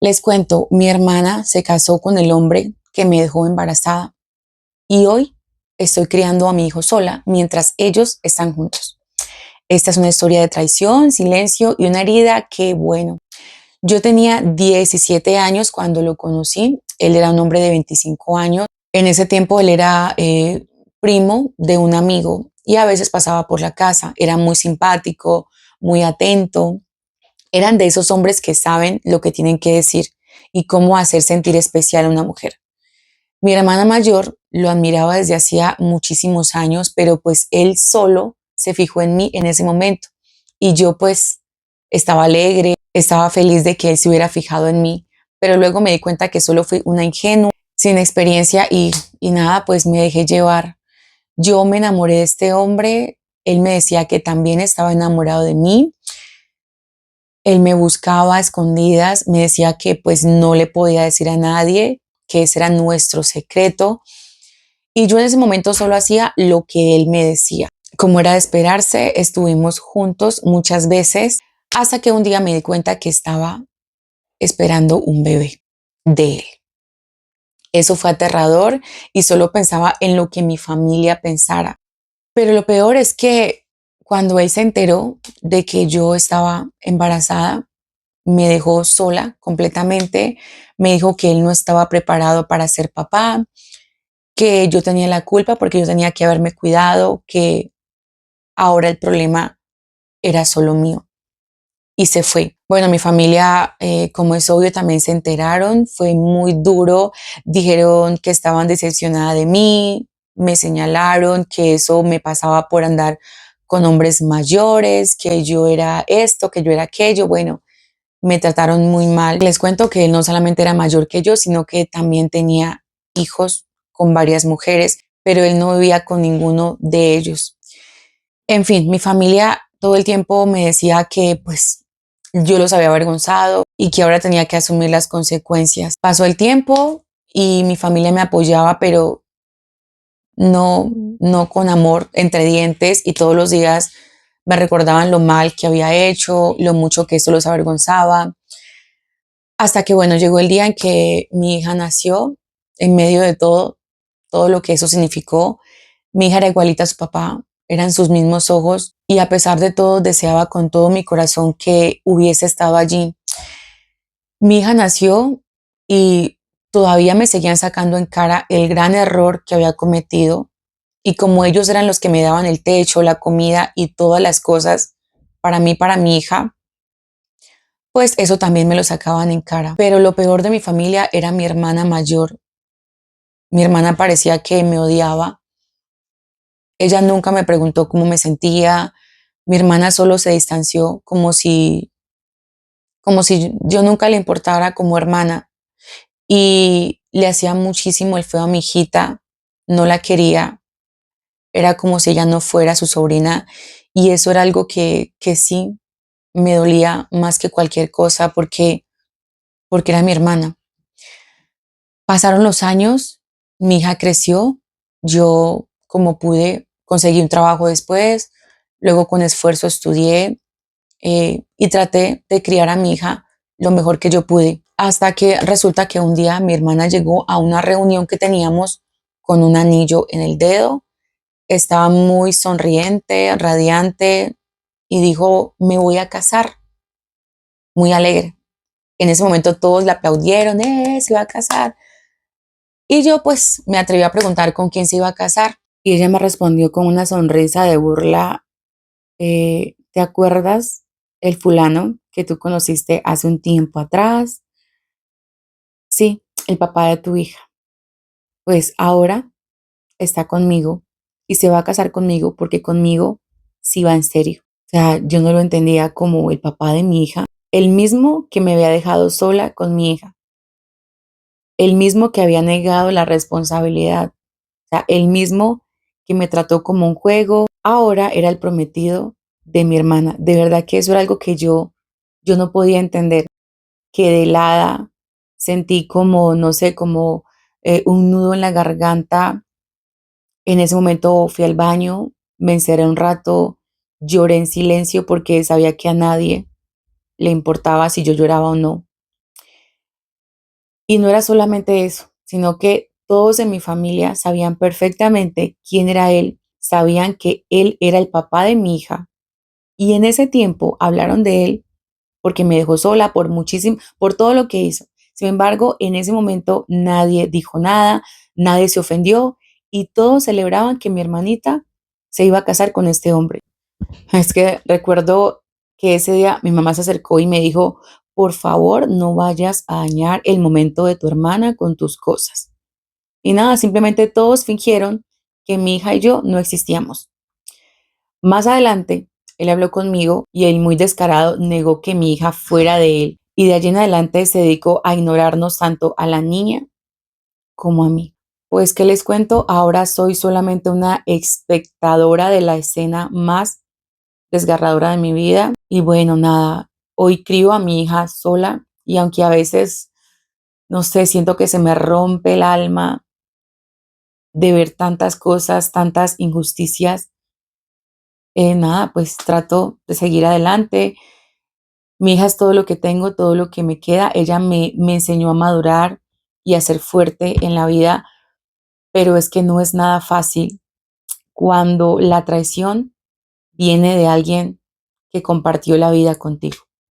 Les cuento, mi hermana se casó con el hombre que me dejó embarazada y hoy estoy criando a mi hijo sola mientras ellos están juntos. Esta es una historia de traición, silencio y una herida que, bueno, yo tenía 17 años cuando lo conocí. Él era un hombre de 25 años. En ese tiempo él era primo de un amigo y a veces pasaba por la casa. Era muy simpático, muy atento. Eran de esos hombres que saben lo que tienen que decir y cómo hacer sentir especial a una mujer. Mi hermana mayor lo admiraba desde hacía muchísimos años, pero pues él solo se fijó en mí en ese momento. Y yo pues estaba alegre, estaba feliz de que él se hubiera fijado en mí, pero luego me di cuenta que solo fui una ingenua, sin experiencia y nada, pues me dejé llevar. Yo me enamoré de este hombre, él me decía que también estaba enamorado de mí. Él me buscaba a escondidas, me decía que pues no le podía decir a nadie, que ese era nuestro secreto. Y yo en ese momento solo hacía lo que él me decía. Como era de esperarse, estuvimos juntos muchas veces hasta que un día me di cuenta que estaba esperando un bebé de él. Eso fue aterrador y solo pensaba en lo que mi familia pensara. Pero lo peor es que cuando él se enteró de que yo estaba embarazada, me dejó sola completamente, me dijo que él no estaba preparado para ser papá, que yo tenía la culpa porque yo tenía que haberme cuidado, que ahora el problema era solo mío y se fue. Bueno, mi familia, como es obvio, también se enteraron, fue muy duro, dijeron que estaban decepcionadas de mí, me señalaron que eso me pasaba por andar con hombres mayores, que yo era esto, que yo era aquello, bueno, me trataron muy mal. Les cuento que él no solamente era mayor que yo, sino que también tenía hijos con varias mujeres, pero él no vivía con ninguno de ellos. En fin, mi familia todo el tiempo me decía que pues yo los había avergonzado y que ahora tenía que asumir las consecuencias. Pasó el tiempo y mi familia me apoyaba, pero no, no con amor entre dientes, y todos los días me recordaban lo mal que había hecho, lo mucho que esto los avergonzaba. Hasta que, bueno, llegó el día en que mi hija nació, en medio de todo lo que eso significó. Mi hija era igualita a su papá, eran sus mismos ojos y a pesar de todo deseaba con todo mi corazón que hubiese estado allí. Mi hija nació y todavía me seguían sacando en cara el gran error que había cometido, y como ellos eran los que me daban el techo, la comida y todas las cosas para mí, para mi hija, pues eso también me lo sacaban en cara. Pero lo peor de mi familia era mi hermana mayor. Mi hermana parecía que me odiaba. Ella nunca me preguntó cómo me sentía. Mi hermana solo se distanció como si yo nunca le importara como hermana. Y le hacía muchísimo el feo a mi hijita. No la quería. Era como si ella no fuera su sobrina. Y eso era algo que sí me dolía más que cualquier cosa porque era mi hermana. Pasaron los años, mi hija creció, yo como pude conseguí un trabajo después, luego con esfuerzo estudié, y traté de criar a mi hija lo mejor que yo pude, hasta que resulta que un día mi hermana llegó a una reunión que teníamos con un anillo en el dedo, estaba muy sonriente, radiante y dijo, me voy a casar, muy alegre. En ese momento todos le aplaudieron, se va a casar. Y yo pues me atreví a preguntar con quién se iba a casar. Y ella me respondió con una sonrisa de burla, ¿te acuerdas el fulano que tú conociste hace un tiempo atrás? Sí, el papá de tu hija. Pues ahora está conmigo y se va a casar conmigo porque conmigo sí va en serio. O sea, yo no lo entendía como el papá de mi hija, el mismo que me había dejado sola con mi hija, el mismo que había negado la responsabilidad. O sea, el mismo que me trató como un juego, ahora era el prometido de mi hermana. De verdad que eso era algo que yo no podía entender. Quedé helada, sentí como, no sé, como un nudo en la garganta. En ese momento fui al baño, me encerré un rato, lloré en silencio porque sabía que a nadie le importaba si yo lloraba o no. Y no era solamente eso, sino que todos en mi familia sabían perfectamente quién era él, sabían que él era el papá de mi hija. Y en ese tiempo hablaron de él porque me dejó sola por muchísimo, por todo lo que hizo. Sin embargo, en ese momento nadie dijo nada, nadie se ofendió y todos celebraban que mi hermanita se iba a casar con este hombre. Es que recuerdo que ese día mi mamá se acercó y me dijo, por favor, no vayas a dañar el momento de tu hermana con tus cosas. Y nada, simplemente todos fingieron que mi hija y yo no existíamos. Más adelante, él habló conmigo y él muy descarado negó que mi hija fuera de él. Y de allí en adelante se dedicó a ignorarnos tanto a la niña como a mí. Pues, ¿qué les cuento? Ahora soy solamente una espectadora de la escena más desgarradora de mi vida. Y bueno, nada, hoy crío a mi hija sola y aunque a veces, no sé, siento que se me rompe el alma de ver tantas cosas, tantas injusticias, nada, pues trato de seguir adelante. Mi hija es todo lo que tengo, todo lo que me queda. Ella me enseñó a madurar y a ser fuerte en la vida, pero es que no es nada fácil cuando la traición viene de alguien que compartió la vida contigo.